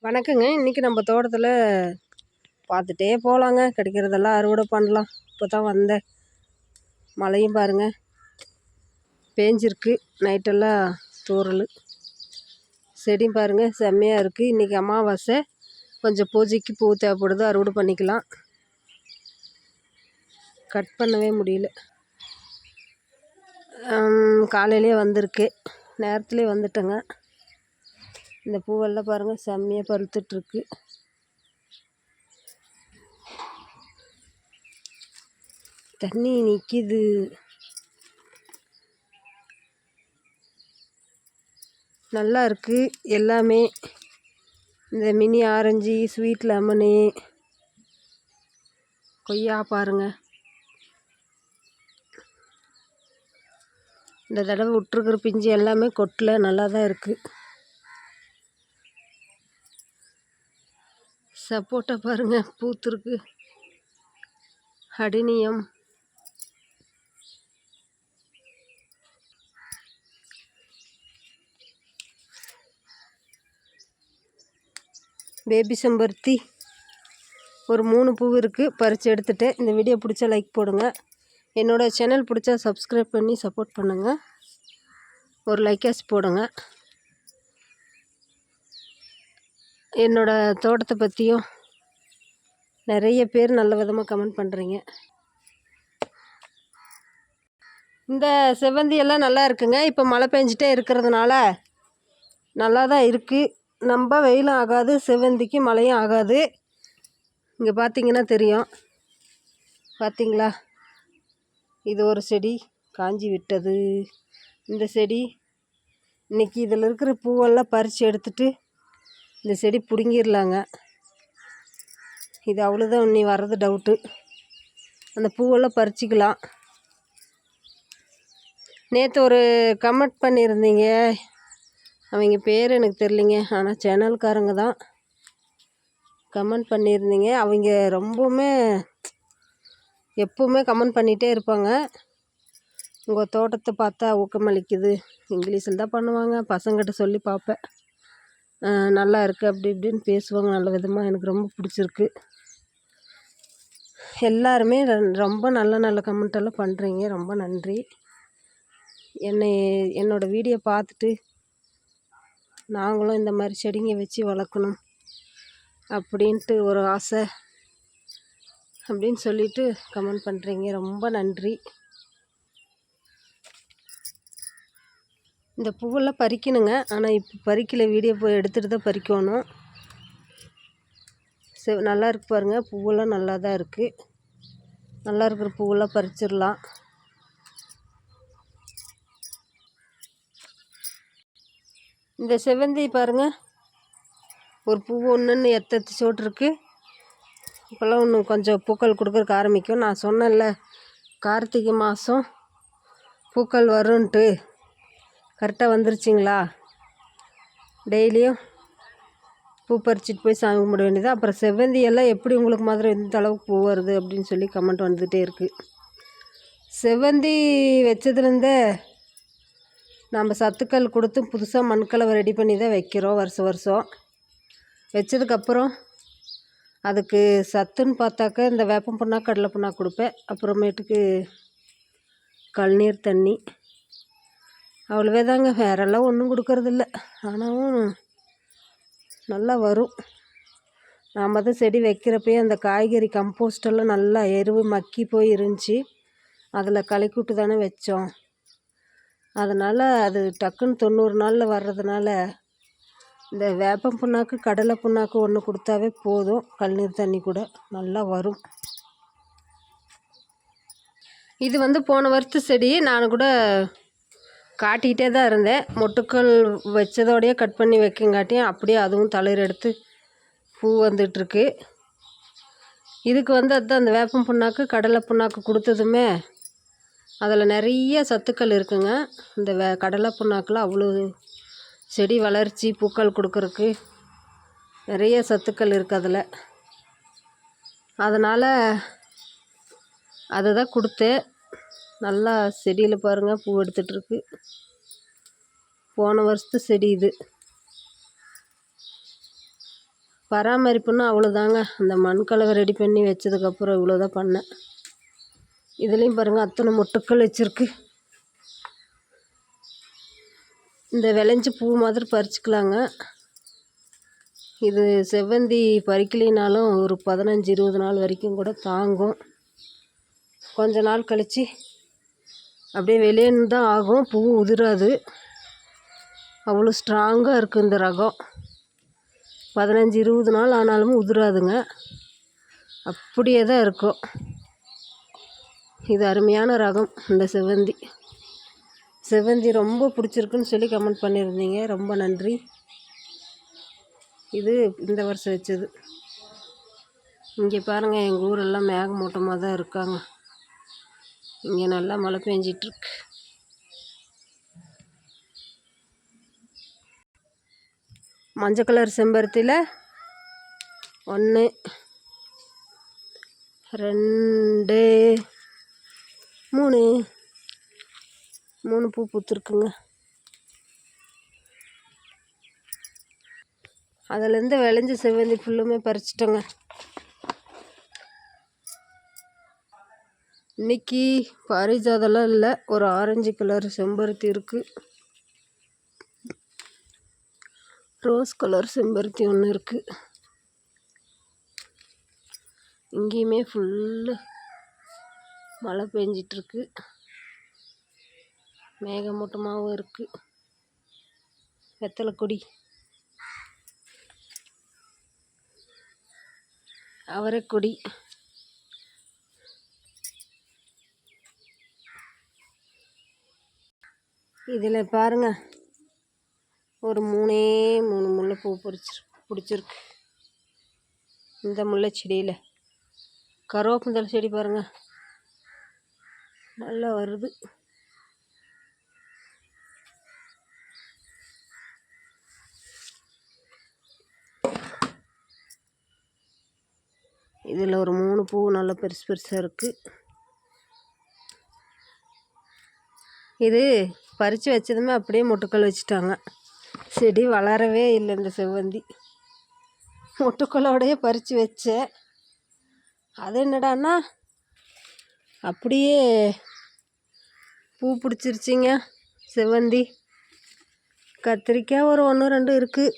வணக்கங்க. இன்றைக்கி நம்ம தோட்டத்தில் பார்த்துட்டே போகலாங்க. கிடைக்கிறதெல்லாம் அறுவடை பண்ணலாம். இப்போ தான் வந்தேன். மழையும் பாருங்கள் பேஞ்சிருக்கு. நைட்டெல்லாம் தூறல். செடியும் பாருங்கள் செம்மையாக இருக்குது. இன்றைக்கி அமாவாசை. கொஞ்சம் பூஜைக்கு பூ தேவைப்படுது. அறுவடை பண்ணிக்கலாம். கட் பண்ணவே முடியல. காலையிலே வந்திருக்கு. நேரத்துலேயே வந்துட்டேங்க. இந்த பூவெல்லாம் பாருங்கள் செம்மையாக பருத்துட்ருக்கு. தண்ணி நிற்கிது. நல்லா இருக்குது எல்லாமே. இந்த மினி ஆரஞ்சு, ஸ்வீட் லெமனு, கொய்யா பாருங்கள். இந்த தடவை விட்ருக்குற பிஞ்சு எல்லாமே கொட்டில் நல்லா தான் இருக்குது. சப்போட்டா பாருங்கள் பூத்துருக்கு. அடினியம், பேபி செம்பருத்தி ஒரு 3 பூ இருக்குது. பறித்து எடுத்துகிட்டேன். இந்த வீடியோ பிடிச்சா லைக் போடுங்க. என்னோடய சேனல் பிடிச்சா சப்ஸ்கிரைப் பண்ணி சப்போர்ட் பண்ணுங்கள். ஒரு லைக்காஸ் போடுங்க. என்னோடய தோட்டத்தை பற்றியும் நிறைய பேர் நல்ல விதமாக கமெண்ட் பண்ணுறீங்க. இந்த செவ்வந்தி எல்லாம் நல்லா இருக்குங்க. இப்போ மழை பெஞ்சிட்டே இருக்கிறதுனால நல்லா தான் இருக்குது. ரொம்ப வெயிலும் ஆகாது, செவ்வந்திக்கு மழையும் ஆகாது. இங்கே பார்த்தீங்கன்னா தெரியும். பார்த்தீங்களா, இது ஒரு செடி காஞ்சி விட்டது. இந்த செடி இன்றைக்கி இதில் இருக்கிற பூவெல்லாம் பறித்து எடுத்துட்டு இந்த செடி பிடுங்கிடலாங்க. இது அவ்வளோதான். இன்னி வர்றது டவுட்டு. அந்த பூவெல்லாம் பறிச்சிக்கலாம். நேற்று ஒரு கமெண்ட் பண்ணியிருந்தீங்க. அவங்க பேர் எனக்கு தெரிலிங்க. ஆனால் சேனல்காரங்க தான் கமெண்ட் பண்ணியிருந்தீங்க. அவங்க ரொம்பவுமே எப்போவுமே கமெண்ட் பண்ணிகிட்டே இருப்பாங்க. உங்கள் தோட்டத்தை பார்த்தா ஊக்கமளிக்குது. இங்கிலீஷில் தான் பண்ணுவாங்க. பசங்கிட்ட சொல்லி பார்ப்பேன். நல்லா இருக்குது அப்படி இப்படின்னு பேசுவாங்க நல்ல விதமாக. எனக்கு ரொம்ப பிடிச்சிருக்கு. எல்லாருமே ரொம்ப நல்ல நல்ல கமெண்ட்டெல்லாம் பண்ணுறீங்க. ரொம்ப நன்றி. என்னோடய வீடியோ பார்த்துட்டு நாங்களும் இந்த மாதிரி செடிங்க வச்சு வளர்க்கணும் அப்படின்ட்டு ஒரு ஆசை அப்படின்னு சொல்லிட்டு கமெண்ட் பண்ணுறீங்க. ரொம்ப நன்றி. இந்த பூவெல்லாம் பறிக்கணுங்க. ஆனால் இப்போ பறிக்கல. வீடியோ போய் எடுத்துகிட்டு தான் பறிக்கணும். நல்லா இருக்கு பாருங்கள். பூவெல்லாம் நல்லா தான் இருக்குது. நல்லா இருக்கிற பூவெல்லாம் பறிச்சிடலாம். இந்த செவ்வந்தி பாருங்கள். ஒரு பூ ஒன்றுன்னு எத்தத்தி சோட்டிருக்கு. இப்போல்லாம் இன்னும் கொஞ்சம் பூக்கள் கொடுக்குறக்கு ஆரம்பிக்கும். நான் சொன்னேன்ல கார்த்திகை மாதம் பூக்கள் வரும்ன்ட்டு. கரெக்டாக வந்துருச்சிங்களா? டெய்லியும் பூ பறிச்சிட்டு போய் சாமி கும்பிட வேண்டியது. அப்புறம் செவ்வந்தி எல்லாம் எப்படி உங்களுக்கு மாதிரி இந்த அளவுக்கு பூ வருது அப்படின்னு சொல்லி கமெண்ட் வந்துகிட்டே இருக்குது. செவ்வந்தி வச்சதுலேருந்தே நம்ம சத்துக்கள் கொடுத்து புதுசாக மண்கலவை ரெடி பண்ணி தான் வைக்கிறோம் வருஷம். வச்சதுக்கப்புறம் அதுக்கு சத்துன்னு பார்த்தாக்கா இந்த வேப்பம் புண்ணாக்கு, கடலை புண்ணாக்கு கொடுப்பேன். அப்புறமேட்டுக்கு கழுநீர் தண்ணி, அவ்வளோவே தாங்க. வேறெல்லாம் ஒன்றும் கொடுக்கறதில்ல. ஆனாலும் நல்லா வரும். நாம் தான் செடி வைக்கிறப்பயே அந்த காய்கறி கம்போஸ்டெல்லாம் நல்லா எருவு மக்கி போய் இருந்துச்சு. அதில் களைக்கூட்டு தானே வச்சோம். அதனால் அது டக்குன்னு 90 நாளில் வர்றதுனால இந்த வேப்பம் புண்ணாக்கு, கடலை புண்ணாக்கு ஒன்று கொடுத்தாவே போதும். கழுநீர் தண்ணி கூட நல்லா வரும். இது போன வருஷத்து செடி. நான் கூட காட்டிக்கிட்டே தான் இருந்தேன். மொட்டுக்கள் வச்சதோடையே கட் பண்ணி வைக்கங்காட்டியும் அப்படியே அதுவும் தளிர் எடுத்து பூ வந்துட்டுருக்கு. இதுக்கு அதுதான் அந்த வேப்பம் புண்ணாக்கு, கடலை புண்ணாக்கு கொடுத்ததுமே அதில் நிறைய சத்துக்கள் இருக்குங்க. இந்த கடலை புண்ணாக்கில் அவ்வளோ செடி வளர்ச்சி பூக்கள் கொடுக்குறக்கு நிறைய சத்துக்கள் இருக்குது அதில். அதனால் அதை தான் கொடுத்தேன். நல்லா செடியில் பாருங்கள் பூ எடுத்துகிட்ருக்கு. போன வருஷத்து செடி இது. பராமரிப்புன்னா அவ்வளோதாங்க. அந்த மண்கலவை ரெடி பண்ணி வச்சதுக்கப்புறம் இவ்வளோதான் பண்ணேன். இதுலேயும் பாருங்கள் அத்தனை மொட்டுக்கள் வச்சுருக்கு. இந்த விளைஞ்ச பூ மாதிரி பறிச்சுக்கலாங்க. இது செவ்வந்தி பறிக்கலினாலும் ஒரு 15-20 நாள் வரைக்கும் கூட தாங்கும். கொஞ்ச நாள் கழித்து அப்படியே வெளியேன்னு தான் ஆகும், பூ உதிராது. அவ்வளோ ஸ்ட்ராங்காக இருக்குது இந்த ரகம். 15-20 நாள் ஆனாலும் உதிராதுங்க, அப்படியே தான் இருக்கும். இது அருமையான ரகம். இந்த செவ்வந்தி ரொம்ப பிடிச்சிருக்குன்னு சொல்லி கமெண்ட் பண்ணியிருந்தீங்க, ரொம்ப நன்றி. இது இந்த வருஷம் வச்சது. இங்கே பாருங்கள், எங்கள் ஊரெல்லாம் மேகமூட்டமாக தான் இருக்காங்க. இங்கே நல்லா மழை பெஞ்சிட்ருக்கு. மஞ்சள் கலர் செம்பருத்தியில் 1 2 3 பூ பூத்துருக்குங்க. அதுலேருந்து விளைஞ்ச செவ்வந்தி ஃபுல்லுமே பறிச்சிட்டோங்க. இன்றைக்கி பாரிஜாதெல்லாம் இல்லை, ஒரு ஆரஞ்சு கலர் செம்பருத்தி இருக்குது. ரோஸ் கலர் செம்பருத்தி ஒன்று இருக்குது. இங்கேயுமே ஃபுல்லு மழை பெஞ்சிட்ருக்கு, மேகமூட்டமாகவும் இருக்குது. வெத்தலை கொடி, அவரைக்கொடி, இதில் பாருங்கள் ஒரு 3 முல்லைப்பூ பிடிச்சிருக்கு. இந்த முல்லை செடியில் கருவேப்பந்தழை செடி பாருங்கள் நல்லா வருது. இதில் ஒரு 3 பூ நல்லா பெருசாக இருக்குது. இது பறித்து வச்சதுமே அப்படியே மொட்டுக்கள் வச்சுட்டாங்க. செடி வளரவே இல்லை. இந்த செவ்வந்தி மொட்டுக்களோடையே பறித்து வச்சேன். அது என்னடான்னா அப்படியே பூ பிடிச்சிருச்சிங்க செவ்வந்தி. கத்திரிக்காய் ஒரு 1-2 இருக்குது.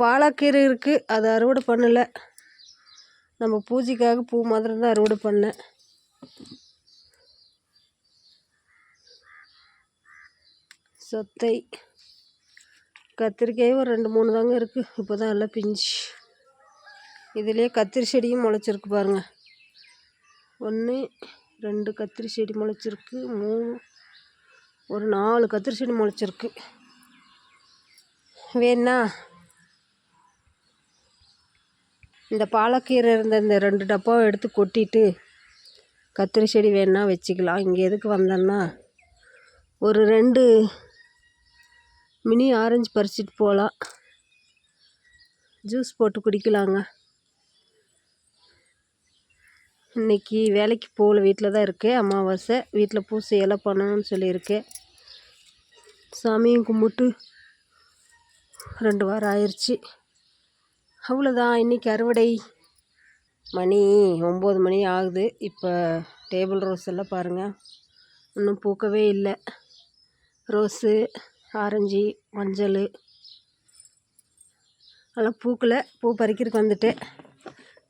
பாலக்கீரை இருக்குது, அது அறுவடை பண்ணலை. நம்ம பூஜைக்காக பூ மாதிரி தான் அறுவடை பண்ணேன். சொத்தை கத்திரிக்காயும் ஒரு 2-3 தாங்க இருக்குது. இப்போ தான் எல்லாம் பிஞ்சு. இதுலேயே கத்திரி செடியும் முளைச்சிருக்கு பாருங்கள். 1 2 கத்திரி செடி முளைச்சிருக்கு. 3 4 கத்திரி செடி முளைச்சிருக்கு. வேணா இந்த பாலக்கீரை இருந்த இந்த 2 டப்பாவை எடுத்து கொட்டிட்டு கத்திரி செடி வேணா வச்சுக்கலாம். இங்கே எதுக்கு வந்தேன்னா ஒரு 2 மினி ஆரஞ்சு பறிச்சிட்டு போகலாம், ஜூஸ் போட்டு குடிக்கலாங்க. இன்றைக்கி வேலைக்கு போகல, வீட்டில் தான் இருக்கேன். அமாவாசை, வீட்டில் பூசையெல்லாம் பண்ணணும்னு சொல்லியிருக்கேன். சாமியும் கும்பிட்டு 2 வாரம் ஆயிடுச்சு. அவ்வளோதான். இன்றைக்கி அறுவடை. மணி 9 மணி ஆகுது. இப்போ டேபிள் ரோஸ் எல்லாம் பாருங்கள் இன்னும் பூக்கவே இல்லை. ரோஸு, ஆரஞ்சு, மஞ்சள் அதெல்லாம் பூக்கலை. பூ பறிக்கிறதுக்கு வந்துட்டேன்.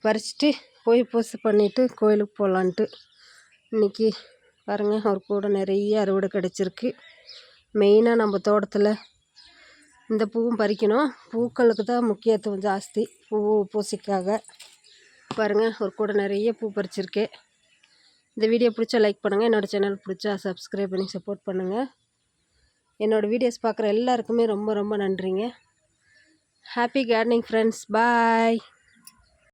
பறிச்சுட்டு போய் பூசை பண்ணிவிட்டு கோயிலுக்கு போகலான்ட்டு. இன்றைக்கி பாருங்கள் ஒரு கூட நிறைய அறுவடை கிடச்சிருக்கு. மெயினாக நம்ம தோட்டத்தில் இந்த பூவும் பறிக்கணும். பூக்களுக்கு தான் முக்கியத்துவம் ஜாஸ்தி, பூசைக்காக. பாருங்கள் ஒரு கூட நிறைய பூ பறிச்சிருக்கேன். இந்த வீடியோ பிடிச்சா லைக் பண்ணுங்கள், என்னோடய சேனல் பிடிச்சா சப்ஸ்கிரைப் பண்ணி சப்போர்ட் பண்ணுங்கள். என்னோடய வீடியோஸ் பார்க்குற எல்லாருக்குமே ரொம்ப ரொம்ப நன்றிங்க. Happy gardening friends. பாய்.